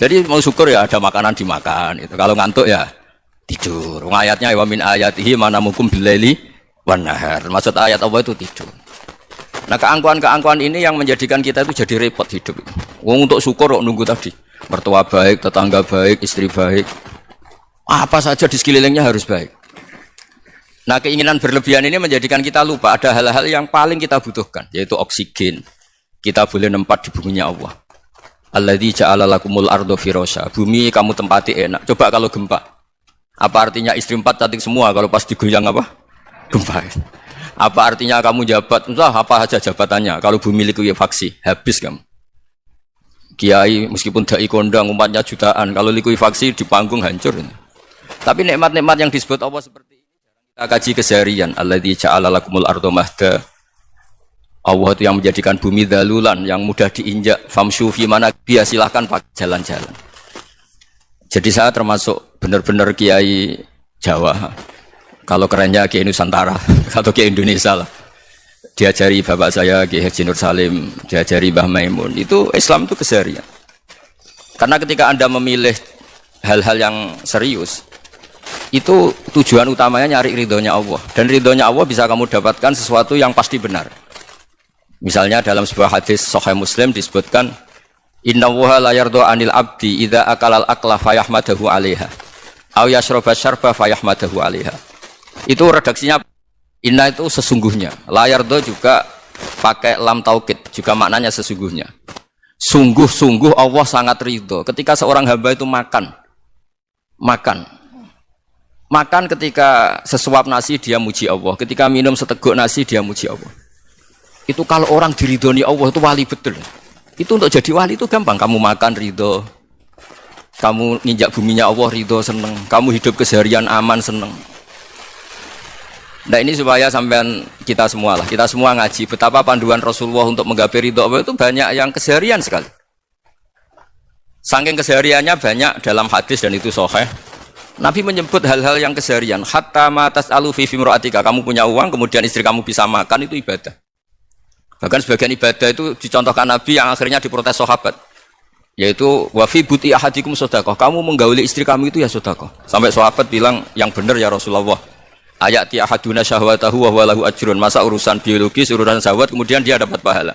Jadi mau syukur ya ada makanan dimakan. Itu. Kalau ngantuk ya tidur. Ayatnya wa min ayatihi manamukum billaili wan nahar. Maksud ayat Allah itu tidur. Nah keangkuhan-keangkuhan ini yang menjadikan kita itu jadi repot hidup. Wong untuk syukur kok nunggu tadi. Mertua baik, tetangga baik, istri baik. Apa saja di sekelilingnya harus baik. Nah keinginan berlebihan ini menjadikan kita lupa ada hal-hal yang paling kita butuhkan, yaitu oksigen. Kita boleh nempat di buminya Allah. Alladzi ja'ala lakumul ardo firasya. Bumi kamu tempati enak. Coba kalau gempa. Apa artinya istri 4 cantik semua kalau pas digoyang apa? Gempa. Apa artinya kamu jabat? Entah apa saja jabatannya. Kalau bumi likuifaksi, habis kamu. Kiai meskipun dai kondang umatnya jutaan, kalau likuifaksi di panggung hancur. Tapi nikmat-nikmat yang disebut Allah seperti ini kita kaji keseharian. Alladzi ja'ala lakumul ardo mahda. Allah itu yang menjadikan bumi dalulan yang mudah diinjak. Famshu fi mana biya silahkan pakai jalan-jalan. Jadi saya termasuk benar-benar kiai Jawa. Kalau kerennya kiai Nusantara atau kiai Indonesia lah. Diajari bapak saya Kiai Haji Nur Salim, diajari Mbah Maimun. Itu Islam itu keseharian. Karena ketika Anda memilih hal-hal yang serius, itu tujuan utamanya nyari ridhonya Allah. Dan ridhonya Allah bisa kamu dapatkan sesuatu yang pasti benar. Misalnya dalam sebuah hadis Sahih Muslim disebutkan innallaha la yardha 'anil 'abdi idza akala al-aqla fayahmadahu 'alaiha aw yashraba syarba fayahmadahu 'alaiha. Itu redaksinya inna itu sesungguhnya. La yardha juga pakai lam taukid, juga maknanya sesungguhnya. Sungguh-sungguh Allah sangat ridho ketika seorang hamba itu makan ketika sesuap nasi dia muji Allah, ketika minum seteguk nasi dia muji Allah. Itu kalau orang diridhoni Allah itu wali betul. Itu untuk jadi wali itu gampang. Kamu makan ridho, kamu nginjak buminya Allah ridho seneng, kamu hidup keseharian aman seneng. Nah ini supaya sampean kita semua ngaji betapa panduan Rasulullah untuk menggapai ridho Allah itu banyak yang keseharian sekali. Saking kesehariannya banyak dalam hadis dan itu sahih. Nabi menyebut hal-hal yang keseharian. Hatta ma tas'alu fi imra'atika. Kamu punya uang kemudian istri kamu bisa makan itu ibadah. Bahkan sebagian ibadah itu dicontohkan Nabi yang akhirnya diprotes sahabat. Yaitu wa fi buti ahadikum sedekah. Kamu menggauli istri kamu itu ya sedekah. Sampai sahabat bilang yang benar ya Rasulullah. Ayati ahaduna syahwatahu wa huwa lahu ajrun. Masa urusan biologis, urusan syahwat kemudian dia dapat pahala.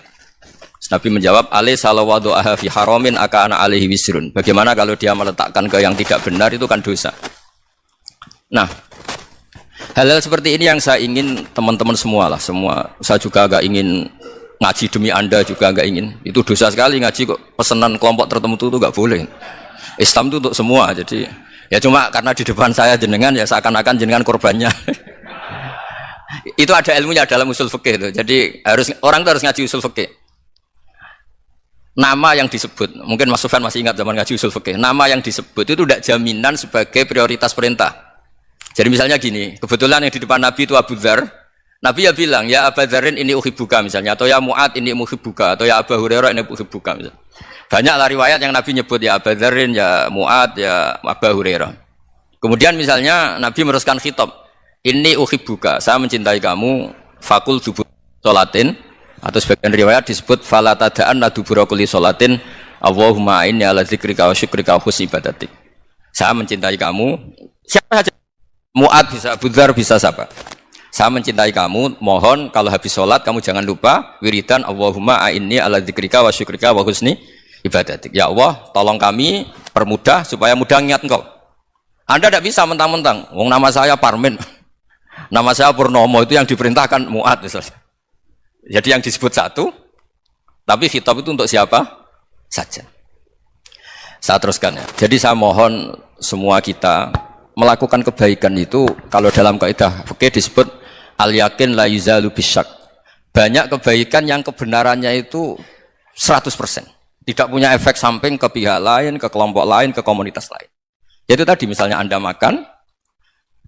Nabi menjawab, alai salawadu aha fi haramin aka ana alaihi wisrun. Bagaimana kalau dia meletakkan ke yang tidak benar itu kan dosa. Nah, hal-hal seperti ini yang saya ingin teman-teman semua lah, semua. Saya juga agak ingin ngaji demi Anda juga agak ingin. Itu dosa sekali ngaji kok pesanan kelompok tertentu itu enggak boleh. Islam itu untuk semua. Jadi ya cuma karena di depan saya jenengan ya seakan-akan jenengan korbannya. Itu ada ilmunya dalam usul fikih itu. Jadi orang itu harus ngaji usul fikih. Nama yang disebut, mungkin Mas Sufyan masih ingat zaman ngaji usul fikih. Nama yang disebut itu tidak jaminan sebagai prioritas perintah. Jadi misalnya gini, kebetulan yang di depan Nabi itu Abu Dzar. Nabi ya bilang, ya Abu Dzarin ini uhibbuka misalnya, atau ya Mu'ad ini uhibbuka, atau ya Abu Hurairah ini uhibbuka misalnya. Banyaklah riwayat yang Nabi nyebut ya Abu Dzarin, ya Mu'ad, ya Abu Hurairah. Kemudian misalnya Nabi meneruskan khitab, ini uhibbuka, saya mencintai kamu, fakul dubur sholatin, atau sebagian riwayat disebut fala tada'an dubura kulli sholatin, Allahumma inni ala dzikrika wa syukrika wa husni ibadatik. Saya mencintai kamu, siapa saja. Mu'ad bisa, Abu Dzar bisa siapa? Saya mencintai kamu, mohon kalau habis sholat kamu jangan lupa wiridan Allahumma a'inni ala dzikrika wa syukrika wa husni ibadatik. Ya Allah, tolong kami permudah supaya mudah ingat engkau. Anda tidak bisa mentang-mentang, wong nama saya Parmin, nama saya Purnomo, itu yang diperintahkan Mu'ad misalnya. Jadi yang disebut satu, tapi khitab itu untuk siapa saja. Saya teruskan ya. Jadi saya mohon semua kita melakukan kebaikan itu kalau dalam kaidah fikih disebut al-yakin la yuzalu bisyak. Banyak kebaikan yang kebenarannya itu 100%. Tidak punya efek samping ke pihak lain, ke kelompok lain, ke komunitas lain. Yaitu tadi misalnya Anda makan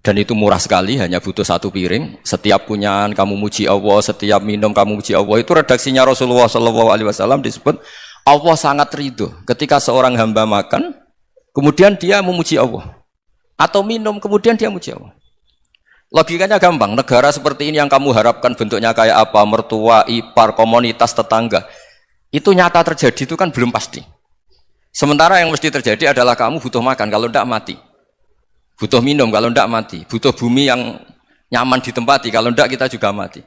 dan itu murah sekali, hanya butuh satu piring. Setiap kunyahan kamu muji Allah, setiap minum kamu muji Allah. Itu redaksinya Rasulullah SAW disebut Allah sangat ridho ketika seorang hamba makan, kemudian dia memuji Allah. Atau minum, kemudian dia muji Allah. Logikanya gampang, negara seperti ini yang kamu harapkan bentuknya kayak apa, mertua, ipar, komunitas, tetangga. Itu nyata terjadi itu kan belum pasti. Sementara yang mesti terjadi adalah kamu butuh makan, kalau tidak mati. Butuh minum, kalau tidak mati. Butuh bumi yang nyaman ditempati, kalau tidak kita juga mati.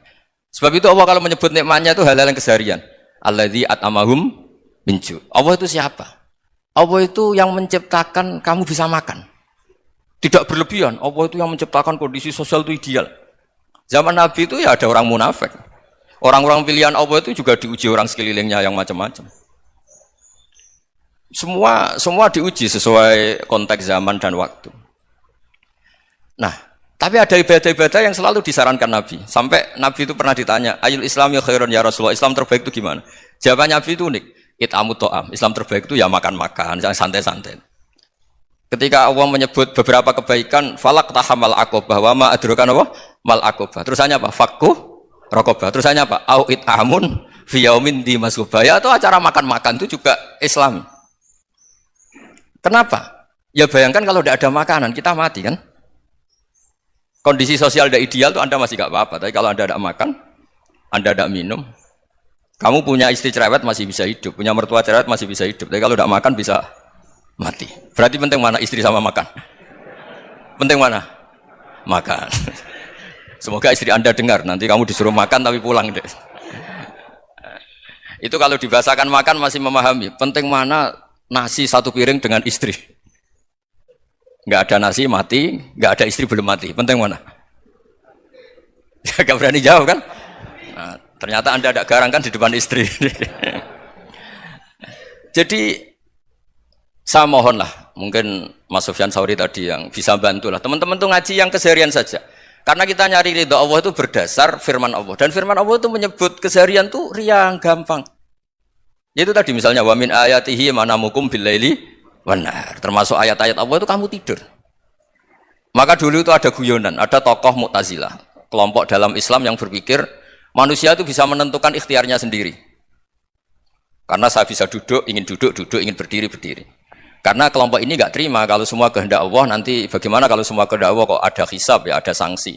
Sebab itu Allah kalau menyebut nikmatnya itu hal-hal yang keseharian. Alladzi at'amahum min ju'. Allah itu siapa? Allah itu yang menciptakan kamu bisa makan. Tidak berlebihan. Allah itu yang menciptakan kondisi sosial itu ideal. Zaman Nabi itu ya ada orang munafik. Orang-orang pilihan Allah itu juga diuji orang sekelilingnya yang macam-macam. Semua diuji sesuai konteks zaman dan waktu. Nah, tapi ada ibadah-ibadah yang selalu disarankan Nabi. Sampai Nabi itu pernah ditanya, Ayul Islami khairun ya Rasulullah, Islam terbaik itu gimana? Jawaban Nabi itu unik. It'amut to'am. Islam terbaik itu ya makan-makan, jangan santai-santai. Ketika Allah menyebut beberapa kebaikan, falak tahamal aqobah, wa ma adrokan apa? Mal aqobah. Terusannya apa? Fakkuh raqobah. Terusannya apa? Au it'amun fi yaumin di masubaya. Itu acara makan-makan itu juga Islam. Kenapa? Ya bayangkan kalau tidak ada makanan, kita mati kan? Kondisi sosial tidak ideal itu Anda masih gak apa-apa. Tapi kalau Anda tidak makan, Anda tidak minum, kamu punya istri cerewet masih bisa hidup, punya mertua cerewet masih bisa hidup. Tapi kalau tidak makan bisa mati. Berarti penting mana istri sama makan? Penting mana? Makan. Semoga istri Anda dengar. Nanti kamu disuruh makan tapi pulang deh. Itu kalau dibahasakan makan masih memahami. Penting mana nasi satu piring dengan istri? Nggak ada nasi mati, nggak ada istri belum mati. Penting mana? Gak berani jawab kan? Nah, ternyata Anda ada garang kan di depan istri. Jadi saya mohonlah, mungkin Mas Sufyan Sauri tadi yang bisa bantulah. Teman-teman tuh ngaji yang keseharian saja. Karena kita nyari ridha Allah itu berdasar firman Allah. Dan firman Allah itu menyebut keseharian tuh riang, gampang. Yaitu tadi misalnya wa min ayatihi manamukum billaili benar, termasuk ayat-ayat Allah itu kamu tidur. Maka dulu itu ada guyonan, ada tokoh Mu'tazilah, kelompok dalam Islam yang berpikir manusia itu bisa menentukan ikhtiarnya sendiri. Karena saya bisa duduk, ingin berdiri, berdiri. Karena kelompok ini nggak terima kalau semua kehendak Allah, nanti bagaimana kalau semua kehendak Allah kok ada hisab ya, ada sanksi.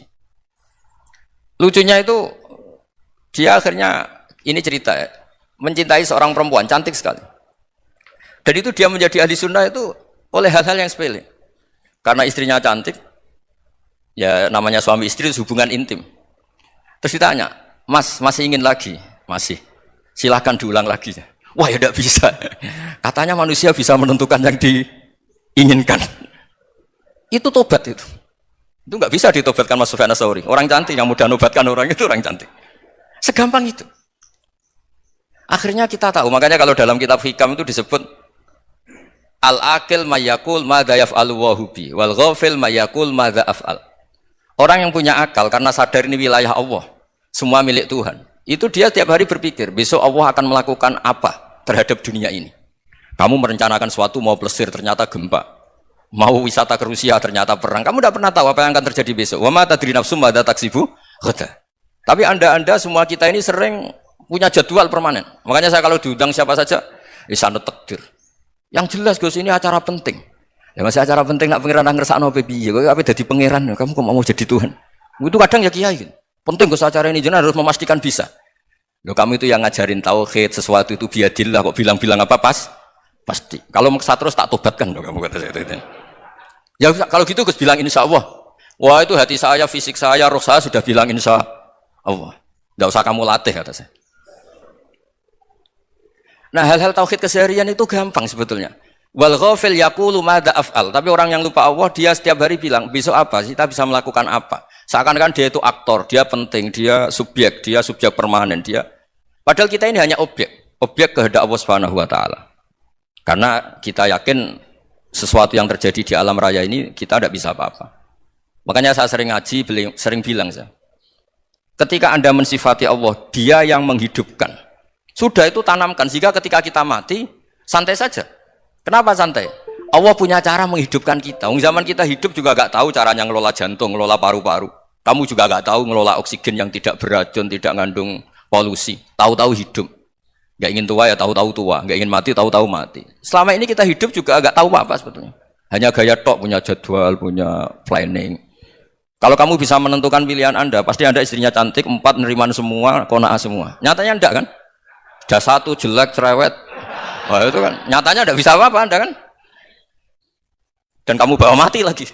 Lucunya itu dia akhirnya ini cerita ya, mencintai seorang perempuan cantik sekali. Dan itu dia menjadi ahli sunnah itu oleh hal-hal yang sepele. Karena istrinya cantik, ya namanya suami istri hubungan intim. Terus ditanya, Mas, masih ingin lagi? Masih. Silahkan diulang lagi. Wah ya tidak bisa. Katanya manusia bisa menentukan yang diinginkan. Itu tobat itu. Itu nggak bisa ditobatkan Mas Sufyan Ats-Tsauri. Orang cantik yang mudah nobatkan orang itu orang cantik. Segampang itu. Akhirnya kita tahu, makanya kalau dalam kitab Hikam itu disebut al-akil mayakul madza yaf'alu wa hubi wal ghafil mayakul madza af'al. Orang yang punya akal karena sadar ini wilayah Allah, semua milik Tuhan. Itu dia tiap hari berpikir, besok Allah akan melakukan apa terhadap dunia ini. Kamu merencanakan sesuatu mau plesir ternyata gempa. Mau wisata ke Rusia ternyata perang. Kamu tidak pernah tahu apa yang akan terjadi besok. Wa ma tadri nafsum madza taksibu ghadan. Tapi Anda semua kita ini sering punya jadwal permanen. Makanya saya kalau diundang siapa saja, sanad takdir. Yang jelas Gus ini acara penting. Ya masih acara penting nak pangeran ngersakno piye? Kowe ape dadi pangeran, kamu kok mau jadi Tuhan. Itu kadang ya kiai. Penting Gus acara ini jenengan harus memastikan bisa. Loh kamu itu yang ngajarin tauhid, sesuatu itu biadillah kok bilang-bilang apa pasti. Kalau maksa terus tak tobatkan loh kamu kata itu. Ya kalau gitu Gus bilang insyaallah. Wah itu hati saya, fisik saya, roh saya sudah bilang insyaallah. Enggak usah kamu latih kata saya. Nah hal-hal tauhid keseharian itu gampang sebetulnya. Wal ghafil yaqulu madza af'al. Tapi orang yang lupa Allah dia setiap hari bilang besok apa? Kita bisa melakukan apa? Seakan-akan dia itu aktor, dia penting, dia subjek permanen dia. Padahal kita ini hanya objek kehendak Allah Subhanahu wa taala. Karena kita yakin sesuatu yang terjadi di alam raya ini kita tidak bisa apa-apa. Makanya saya sering ngaji, sering bilang saya. Ketika Anda mensifati Allah, Dia yang menghidupkan. Sudah itu tanamkan sehingga ketika kita mati santai saja. Kenapa santai? Allah punya cara menghidupkan kita. Zaman kita hidup juga gak tahu caranya ngelola jantung, ngelola paru-paru. Kamu juga gak tahu ngelola oksigen yang tidak beracun, tidak mengandung polusi. Tahu-tahu hidup. Gak ingin tua ya tahu-tahu tua, gak ingin mati tahu-tahu mati. Selama ini kita hidup juga gak tahu apa sebetulnya. Hanya gaya tok, punya jadwal, punya planning. Kalau kamu bisa menentukan pilihan Anda, pasti Anda istrinya cantik, 4 neriman semua, qanaah semua. Nyatanya enggak kan? Ada 1 jelek cerewet Wah itu kan nyatanya tidak bisa apa-apa Anda kan. Dan kamu bawa mati lagi.